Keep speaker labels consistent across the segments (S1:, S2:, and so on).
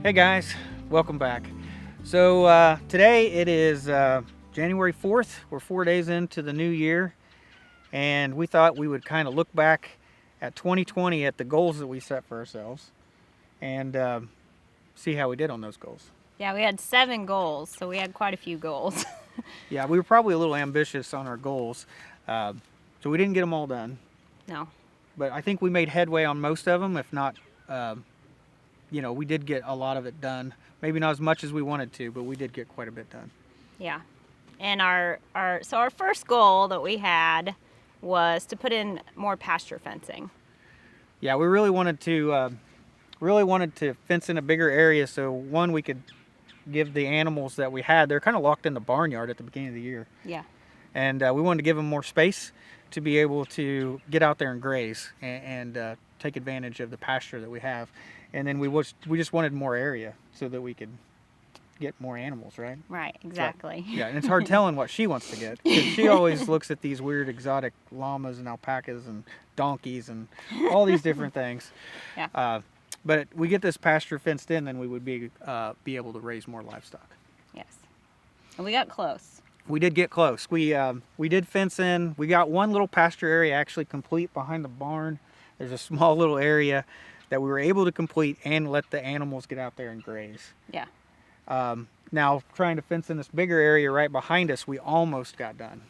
S1: Hey guys, welcome back. Today it is January 4th. We're 4 days into the new year, and we thought we would kind of look back at 2020 at the goals that we set for ourselves and see how we did on those goals.
S2: Yeah, we had 7 goals, so we had quite a few goals.
S1: Yeah, we were probably a little ambitious on our goals, so we didn't get them all done.
S2: No.
S1: But I think we made headway on most of them, if not, we did get a lot of it done. Maybe not as much as we wanted to, but we did get quite a bit done.
S2: Yeah. And our first goal that we had was to put in more pasture fencing.
S1: Yeah, we really wanted to fence in a bigger area so one, we could give the animals that we had, they're kind of locked in the barnyard at the beginning of the year.
S2: Yeah.
S1: And we wanted to give them more space to be able to get out there and graze and take advantage of the pasture that we have. And then we just wanted more area so that we could get more animals, right?
S2: Right, exactly.
S1: So, yeah, and it's hard telling what she wants to get, because she always looks at these weird exotic llamas and alpacas and donkeys and all these different things.
S2: Yeah.
S1: But we get this pasture fenced in, then we would be able to raise more livestock.
S2: Yes. And we got close.
S1: We did get close. We did fence in. We got one little pasture area actually complete behind the barn. There's a small little area that we were able to complete and let the animals get out there and graze.
S2: Yeah.
S1: Now, trying to fence in this bigger area right behind us, we almost got done.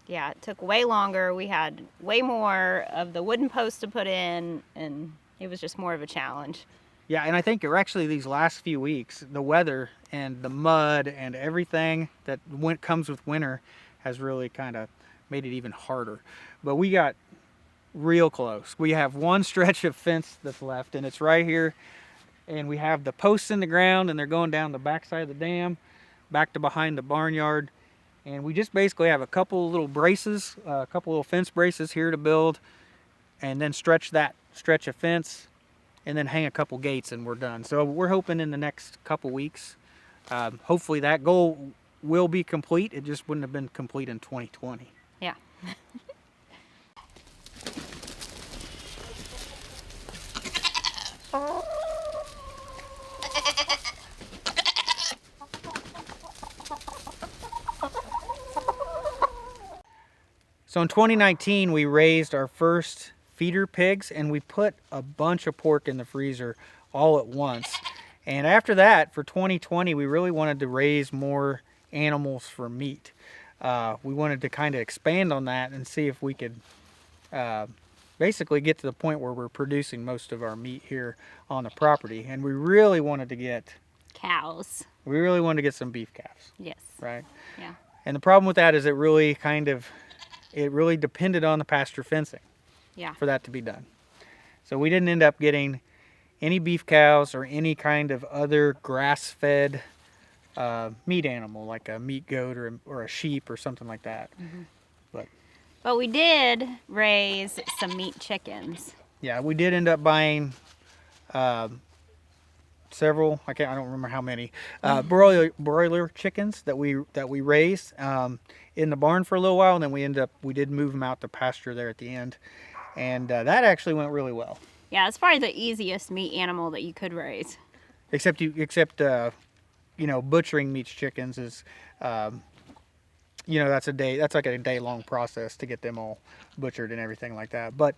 S2: Yeah, it took way longer. We had way more of the wooden posts to put in, and it was just more of a challenge.
S1: Yeah, and I think actually these last few weeks, the weather and the mud and everything that comes with winter has really kind of made it even harder. But we got real close. We have one stretch of fence that's left, and it's right here. And we have the posts in the ground, and they're going down the backside of the dam, back to behind the barnyard. And we just basically have a couple little braces, a couple little fence braces here to build, and then stretch that stretch of fence, and then hang a couple gates, and we're done. So we're hoping in the next couple weeks, hopefully that goal will be complete. It just wouldn't have been complete in 2020.
S2: Yeah.
S1: So in 2019, we raised our first feeder pigs, and we put a bunch of pork in the freezer all at once. And after that, for 2020, we really wanted to raise more animals for meat. We wanted to kind of expand on that and see if we could basically get to the point where we're producing most of our meat here on the property. And we really wanted to get
S2: Cows.
S1: we really wanted to get some beef calves,
S2: Yes.
S1: right?
S2: Yeah.
S1: And the problem with that is it really depended on the pasture fencing.
S2: Yeah.
S1: For that to be done. So we didn't end up getting any beef cows or any kind of other grass-fed meat animal, like a meat goat or a sheep or something like that.
S2: Mm-hmm.
S1: But
S2: we did raise some meat chickens.
S1: yeah, we did end up buying several. I don't remember how many broiler chickens that we raised in the barn for a little while, and then we did move them out to pasture there at the end. And that actually went really well.
S2: Yeah, it's probably the easiest meat animal that you could raise.
S1: Except butchering meat chickens is, that's like a day-long process to get them all butchered and everything like that. But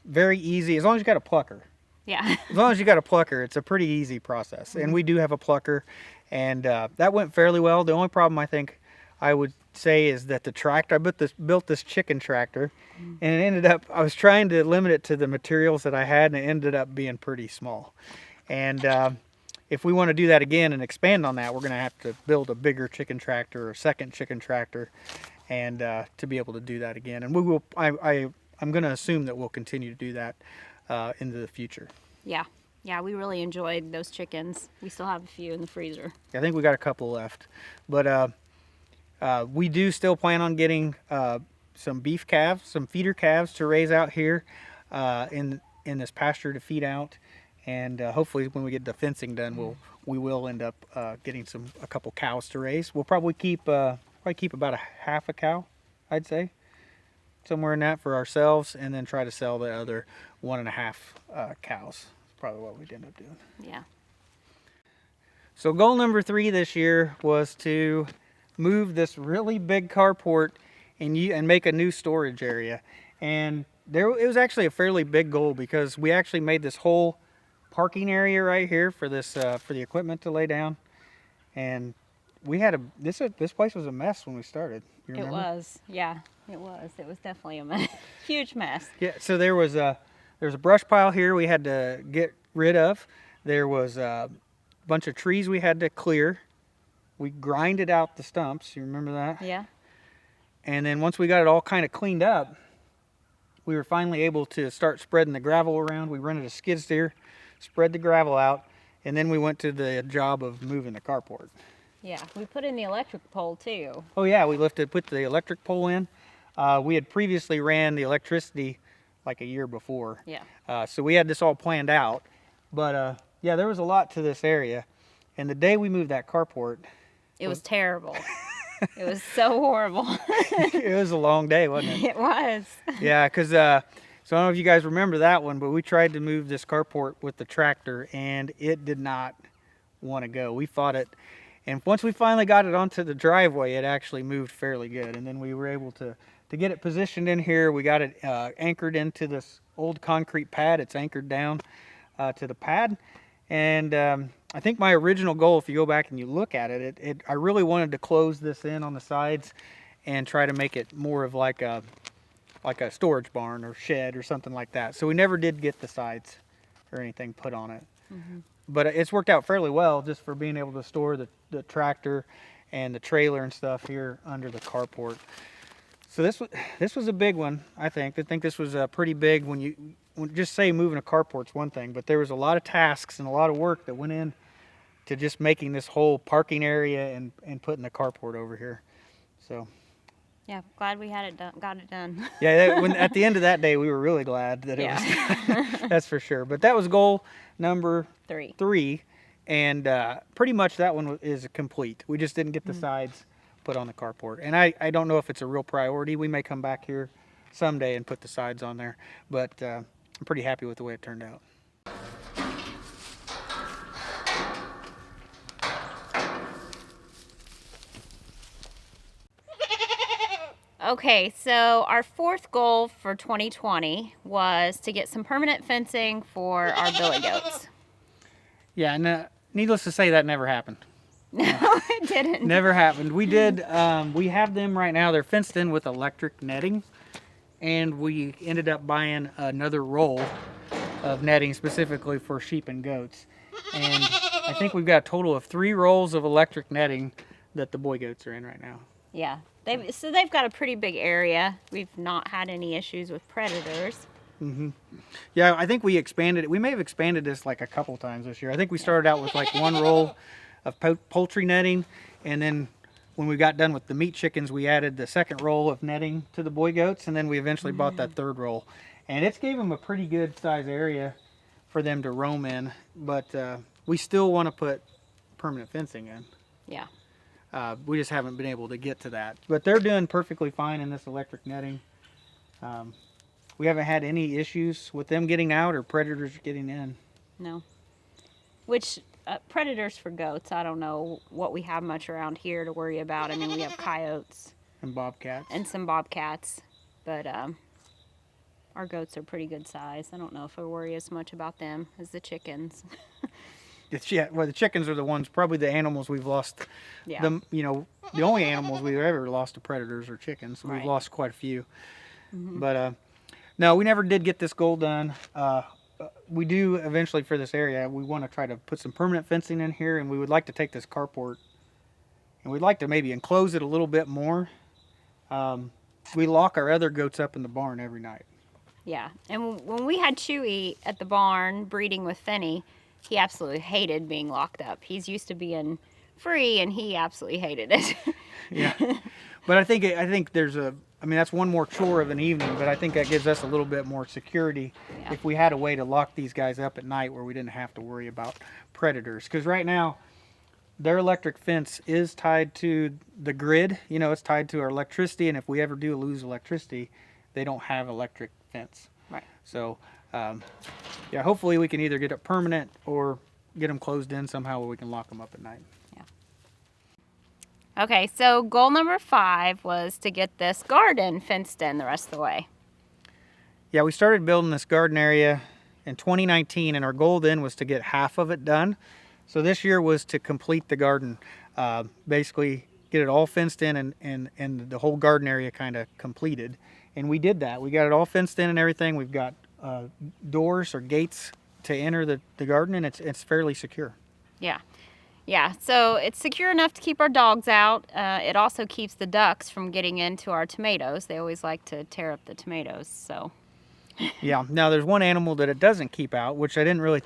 S1: very easy, as long as you got a plucker.
S2: Yeah.
S1: As long as you got a plucker, it's a pretty easy process. Mm-hmm. And we do have a plucker, and that went fairly well. The only problem I think I would say is that the tractor, I built this chicken tractor, and it ended up, I was trying to limit it to the materials that I had, and it ended up being pretty small. And if we want to do that again and expand on that, we're going to have to build a bigger chicken tractor or a second chicken tractor, and to be able to do that again. And we will. I'm going to assume that we'll continue to do that into the future.
S2: Yeah. Yeah, we really enjoyed those chickens. We still have a few in the freezer.
S1: I think we got a couple left, but we do still plan on getting some beef calves, some feeder calves to raise out here in this pasture to feed out, and hopefully when we get the fencing done, we will end up getting a couple cows to raise. We'll probably keep about a half a cow, I'd say, somewhere in that for ourselves, and then try to sell the other 1.5 cows. That's probably what we'd end up doing.
S2: Yeah.
S1: So goal number 3 this year was to move this really big carport and make a new storage area. And it was actually a fairly big goal because we actually made this whole parking area right here for this for the equipment to lay down. And we had this place was a mess when we started. You
S2: It
S1: remember?
S2: was, yeah, it was. It was definitely a mess. Huge mess.
S1: Yeah. So there was a brush pile here we had to get rid of. There was a bunch of trees we had to clear. We grinded out the stumps. You remember that?
S2: Yeah.
S1: And then once we got it all kind of cleaned up, we were finally able to start spreading the gravel around. We rented a skid steer, spread the gravel out, and then we went to the job of moving the carport.
S2: Yeah, we put in the electric pole too.
S1: Oh yeah, we put the electric pole in. We had previously ran the electricity like a year before.
S2: Yeah.
S1: So we had this all planned out. But yeah, there was a lot to this area. And the day we moved that carport,
S2: It was terrible. It was so horrible.
S1: it was a long day, wasn't it?
S2: It was.
S1: Yeah, because so I don't know if you guys remember that one, but we tried to move this carport with the tractor, and it did not want to go. We fought it, and once we finally got it onto the driveway, it actually moved fairly good, and then we were able to get it positioned in here. We got it anchored into this old concrete pad. It's anchored down to the pad, and I think my original goal, if you go back and you look at it, I really wanted to close this in on the sides and try to make it more of like a storage barn or shed or something like that. So we never did get the sides or anything put on it.
S2: Mm-hmm.
S1: But it's worked out fairly well just for being able to store the tractor and the trailer and stuff here under the carport. So this was a big one, I think. I think this was pretty big when just say moving a carport's one thing, but there was a lot of tasks and a lot of work that went in to just making this whole parking area and putting the carport over here. So
S2: Yeah, glad we had it done, got it done.
S1: yeah, when at the end of that day, we were really glad that it was. That's for sure. But that was goal number 3, and pretty much that one is complete. We just didn't get the sides put on the carport, and I don't know if it's a real priority. We may come back here someday and put the sides on there, but I'm pretty happy with the way it turned out.
S2: Okay, so our 4th goal for 2020 was to get some permanent fencing for our billy goats.
S1: Yeah, and needless to say, that never happened.
S2: No, it didn't.
S1: Never happened. We did. We have them right now. They're fenced in with electric netting, and we ended up buying another roll of netting specifically for sheep and goats. And I think we've got a total of 3 rolls of electric netting that the boy goats are in right now.
S2: Yeah, they've got a pretty big area. We've not had any issues with predators.
S1: Mm-hmm. Yeah, I think we expanded it. We may have expanded this like a couple times this year. I think we started out with like 1 roll of poultry netting, and then when we got done with the meat chickens, we added the 2nd roll of netting to the boy goats, and then we eventually bought that 3rd roll. And it's gave them a pretty good size area for them to roam in, but we still want to put permanent fencing in.
S2: Yeah.
S1: We just haven't been able to get to that. But they're doing perfectly fine in this electric netting. We haven't had any issues with them getting out or predators getting in.
S2: No. Which, predators for goats, I don't know what we have much around here to worry about. I mean, we have coyotes.
S1: And bobcats.
S2: And some bobcats. But our goats are pretty good size. I don't know if I worry as much about them as the chickens.
S1: Yeah, well, the chickens are the ones, probably the animals we've lost.
S2: Yeah.
S1: The only animals we've ever lost to predators are chickens. We've
S2: Right.
S1: lost quite a few. But no, we never did get this goal done. We do eventually for this area. We want to try to put some permanent fencing in here, and we would like to take this carport and we'd like to maybe enclose it a little bit more. We lock our other goats up in the barn every night.
S2: Yeah. And when we had Chewy at the barn breeding with Finney, he absolutely hated being locked up. He's used to being free, and he absolutely hated it.
S1: Yeah, but I think there's that's one more chore of an evening, but I think that gives us a little bit more security if we had a way to lock these guys up at night where we didn't have to worry about predators. Because right now, their electric fence is tied to the grid. It's tied to our electricity, and if we ever do lose electricity, they don't have electric fence.
S2: Right.
S1: So, hopefully we can either get it permanent or get them closed in somehow where we can lock them up at night.
S2: Okay, so goal number 5 was to get this garden fenced in the rest of the way.
S1: Yeah, we started building this garden area in 2019, and our goal then was to get half of it done. So this year was to complete the garden, basically get it all fenced in and the whole garden area kind of completed. And we did that. We got it all fenced in and everything. We've got doors or gates to enter the garden, and it's fairly secure.
S2: Yeah. Yeah, so it's secure enough to keep our dogs out. It also keeps the ducks from getting into our tomatoes. They always like to tear up the tomatoes, so.
S1: Yeah, now there's one animal that it doesn't keep out, which I didn't really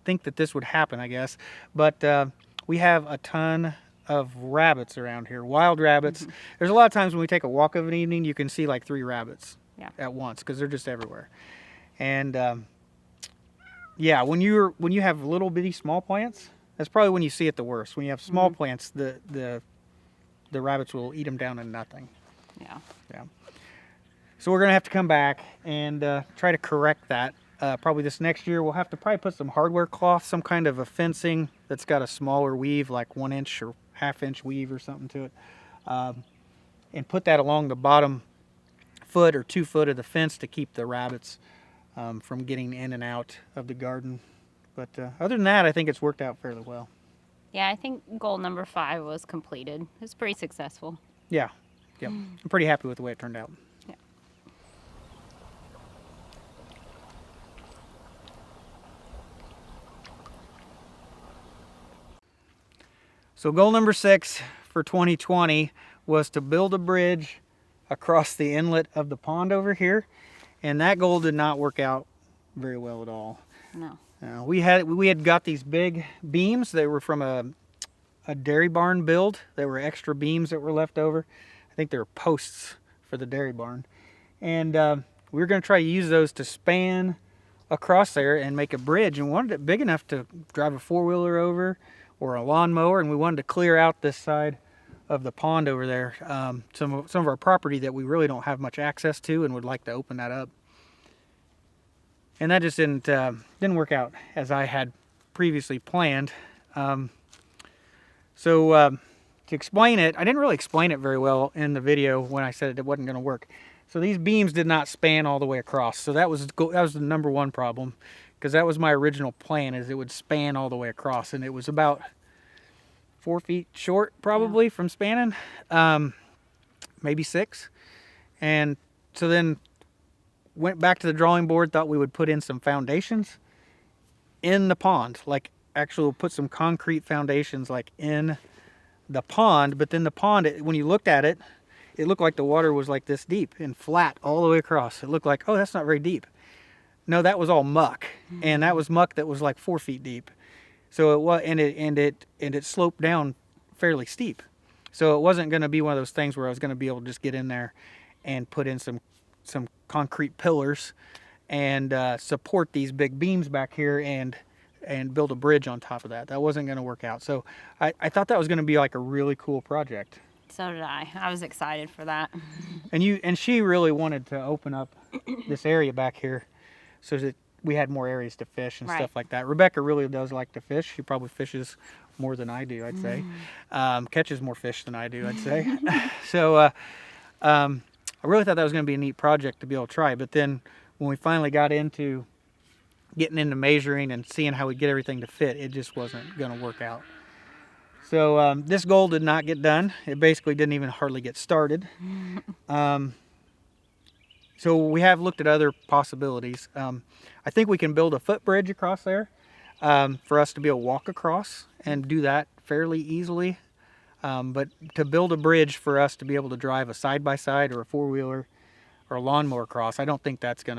S1: think that this would happen, I guess. But we have a ton of rabbits around here, wild rabbits.
S2: Mm-hmm.
S1: There's a lot of times when we take a walk of an evening, you can see like 3 rabbits
S2: Yeah.
S1: at once because they're just everywhere. And yeah, when you have little bitty small plants, that's probably when you see it the worst. When you have small plants, the rabbits will eat them down to nothing.
S2: Yeah.
S1: Yeah. So we're gonna have to come back and try to correct that. Probably this next year, we'll have to probably put some hardware cloth, some kind of a fencing that's got a smaller weave, like 1 inch or 1/2 inch weave or something to it, and put that along the bottom foot or 2 foot of the fence to keep the rabbits from getting in and out of the garden. But other than that, I think it's worked out fairly well.
S2: Yeah, I think goal number 5 was completed. It was pretty successful.
S1: Yeah, yeah, I'm pretty happy with the way it turned out.
S2: Yeah.
S1: So goal number 6 for 2020 was to build a bridge across the inlet of the pond over here, and that goal did not work out very well at all.
S2: No.
S1: We had got these big beams. They were from a dairy barn build. They were extra beams that were left over. I think they were posts for the dairy barn, and we were going to try to use those to span across there and make a bridge, and wanted it big enough to drive a 4-wheeler over or a lawnmower, and we wanted to clear out this side of the pond over there, some of our property that we really don't have much access to and would like to open that up. And that just didn't work out as I had previously planned. So to explain it, I didn't really explain it very well in the video when I said it wasn't going to work. So these beams did not span all the way across. So that was the number one problem, because that was my original plan, is it would span all the way across, and it was about 4 feet short probably from spanning, maybe 6. And so then went back to the drawing board, thought we would put in some foundations in the pond, like actually put some concrete foundations like in the pond. But then the pond, when you looked at it, it looked like the water was like this deep and flat all the way across. It looked like, oh, that's not very deep. No, that was all muck, and that was muck that was like 4 feet deep. So it was, and it sloped down fairly steep. So it wasn't going to be one of those things where I was going to be able to just get in there and put in some concrete pillars and support these big beams back here and build a bridge on top of that. That wasn't going to work out. So I thought that was going to be like a really cool project.
S2: So did I. I was excited for that.
S1: And she really wanted to open up this area back here so that we had more areas to fish and stuff like that. Rebecca really does like to fish. She probably fishes more than I do, I'd say. Catches more fish than I do, I'd say. So I really thought that was going to be a neat project to be able to try. But then when we finally got into getting into measuring and seeing how we get everything to fit, it just wasn't going to work out. So this goal did not get done. It basically didn't even hardly get started. So we have looked at other possibilities. I think we can build a footbridge across there for us to be able to walk across and do that fairly easily. But to build a bridge for us to be able to drive a side-by-side or a 4-wheeler or a lawnmower across, I don't think that's going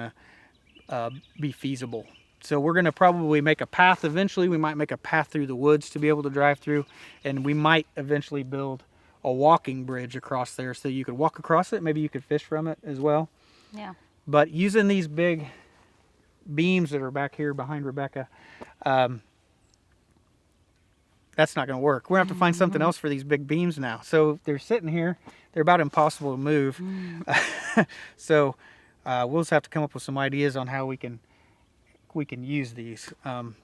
S1: to be feasible. So we're going to probably make a path eventually. We might make a path through the woods to be able to drive through, and we might eventually build a walking bridge across there so you could walk across it. Maybe you could fish from it as well.
S2: Yeah.
S1: But using these big beams that are back here behind Rebecca, that's not going to work. We're going to have to find something else for these big beams now. So they're sitting here. They're about impossible to move. So we'll just have to come up with some ideas on how we can use these.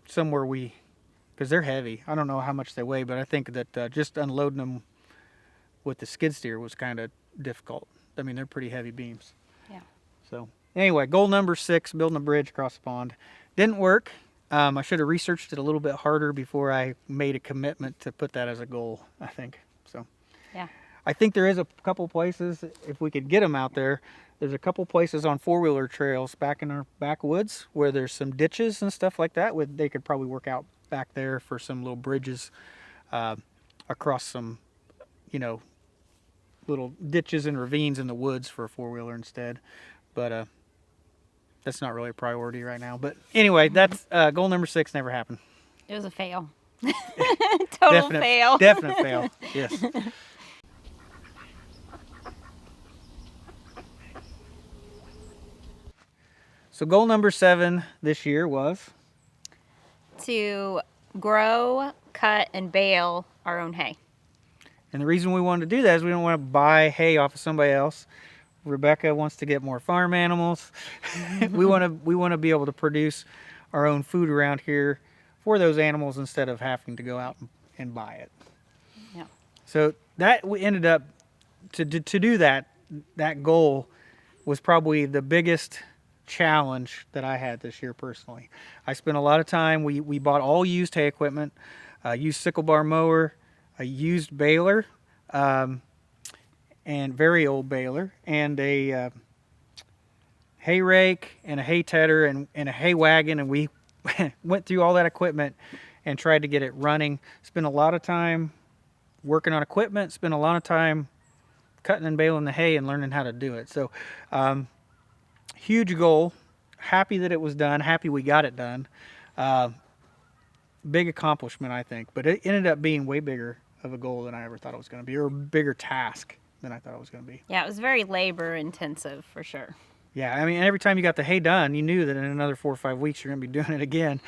S1: Somewhere we because they're heavy. I don't know how much they weigh, but I think that just unloading them with the skid steer was kind of difficult. I mean, they're pretty heavy beams.
S2: Yeah.
S1: So anyway, goal number 6, building a bridge across the pond. Didn't work. I should have researched it a little bit harder before I made a commitment to put that as a goal, I think. So
S2: Yeah.
S1: I think there is a couple places, if we could get them out there, there's a couple places on 4-wheeler trails back in our backwoods where there's some ditches and stuff like that. They could probably work out back there for some little bridges across some, little ditches and ravines in the woods for a 4-wheeler instead. But that's not really a priority right now. But anyway, that's goal number 6 never happened.
S2: It was a fail. Total fail.
S1: Definite fail. Yes. So goal number 7 this year was?
S2: To grow, cut, and bale our own hay.
S1: And the reason we wanted to do that is we don't want to buy hay off of somebody else. Rebecca wants to get more farm animals. we want to be able to produce our own food around here for those animals instead of having to go out and buy it.
S2: Yeah.
S1: So that we ended up to do that goal was probably the biggest challenge that I had this year personally. I spent a lot of time. We bought all used hay equipment, used sickle bar mower, a used baler, and very old baler, and a hay rake, and a hay tedder, and a hay wagon, and we went through all that equipment and tried to get it running. Spent a lot of time working on equipment, spent a lot of time cutting and baling the hay and learning how to do it. So huge goal. Happy that it was done. Happy we got it done. Big accomplishment, I think. But it ended up being way bigger of a goal than I ever thought it was going to be, or a bigger task than I thought it was going to be.
S2: Yeah, it was very labor intensive for sure.
S1: Yeah, I mean, every time you got the hay done, you knew that in another 4 or 5 weeks you're going to be doing it again.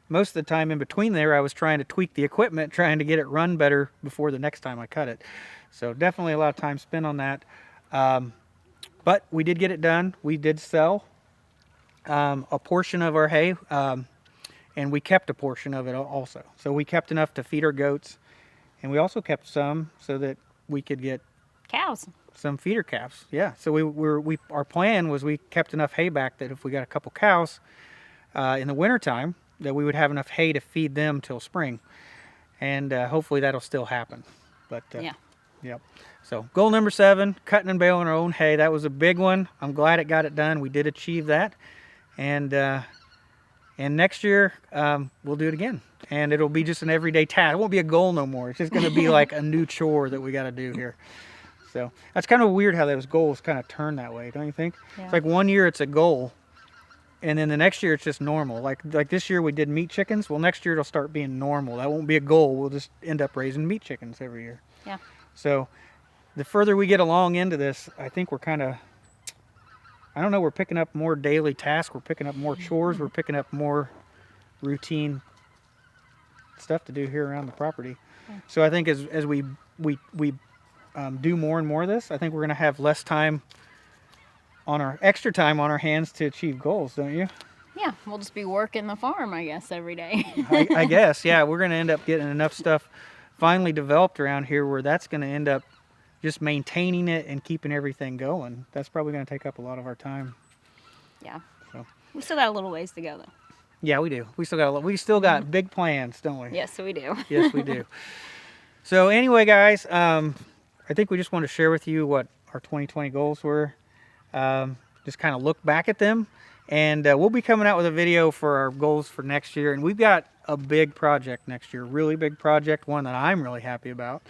S1: Most of the time in between there, I was trying to tweak the equipment, trying to get it run better before the next time I cut it. So definitely a lot of time spent on that. But we did get it done. We did sell a portion of our hay, and we kept a portion of it also. So we kept enough to feed our goats, and we also kept some so that we could get
S2: Cows.
S1: some feeder calves. Yeah. So our plan was we kept enough hay back that if we got a couple cows in the wintertime, that we would have enough hay to feed them till spring, and hopefully that'll still happen. But
S2: Yeah.
S1: yep. So goal number 7, cutting and baling our own hay. That was a big one. I'm glad it got it done. We did achieve that, and next year we'll do it again, and it'll be just an everyday task. It won't be a goal no more. It's just going to be like a new chore that we got to do here. So that's kind of weird how those goals kind of turn that way, don't you think?
S2: Yeah.
S1: It's like one year it's a goal, and then the next year it's just normal. Like this year we did meat chickens. Well, next year it'll start being normal. That won't be a goal. We'll just end up raising meat chickens every year.
S2: Yeah.
S1: So the further we get along into this, I think we're kind of, I don't know, we're picking up more daily tasks. We're picking up more chores. We're picking up more routine stuff to do here around the property.
S2: Yeah.
S1: So I think as we do more and more of this, I think we're going to have less time on extra time on our hands to achieve goals, don't you?
S2: Yeah, we'll just be working the farm, I guess, every day.
S1: I guess, yeah. We're going to end up getting enough stuff finally developed around here where that's going to end up just maintaining it and keeping everything going. That's probably going to take up a lot of our time.
S2: Yeah.
S1: So.
S2: We still got a little ways to go, though.
S1: Yeah, we do. We still got big plans, don't we?
S2: Yes, we do.
S1: Yes, we do. So anyway, guys, I think we just want to share with you what our 2020 goals were. Just kind of look back at them, and we'll be coming out with a video for our goals for next year. And we've got a big project next year, really big project, one that I'm really happy about.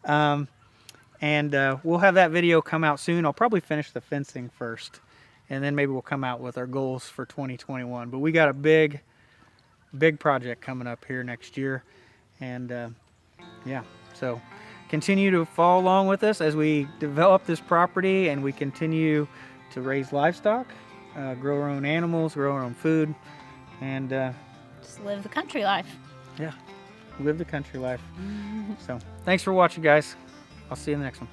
S1: And we'll have that video come out soon. I'll probably finish the fencing first, and then maybe we'll come out with our goals for 2021. But we got a big project coming up here next year, and yeah, so continue to follow along with us as we develop this property and we continue to raise livestock, grow our own animals, grow our own food, and
S2: Just live the country life.
S1: yeah, live the country life. So thanks for watching, guys. I'll see you in the next one.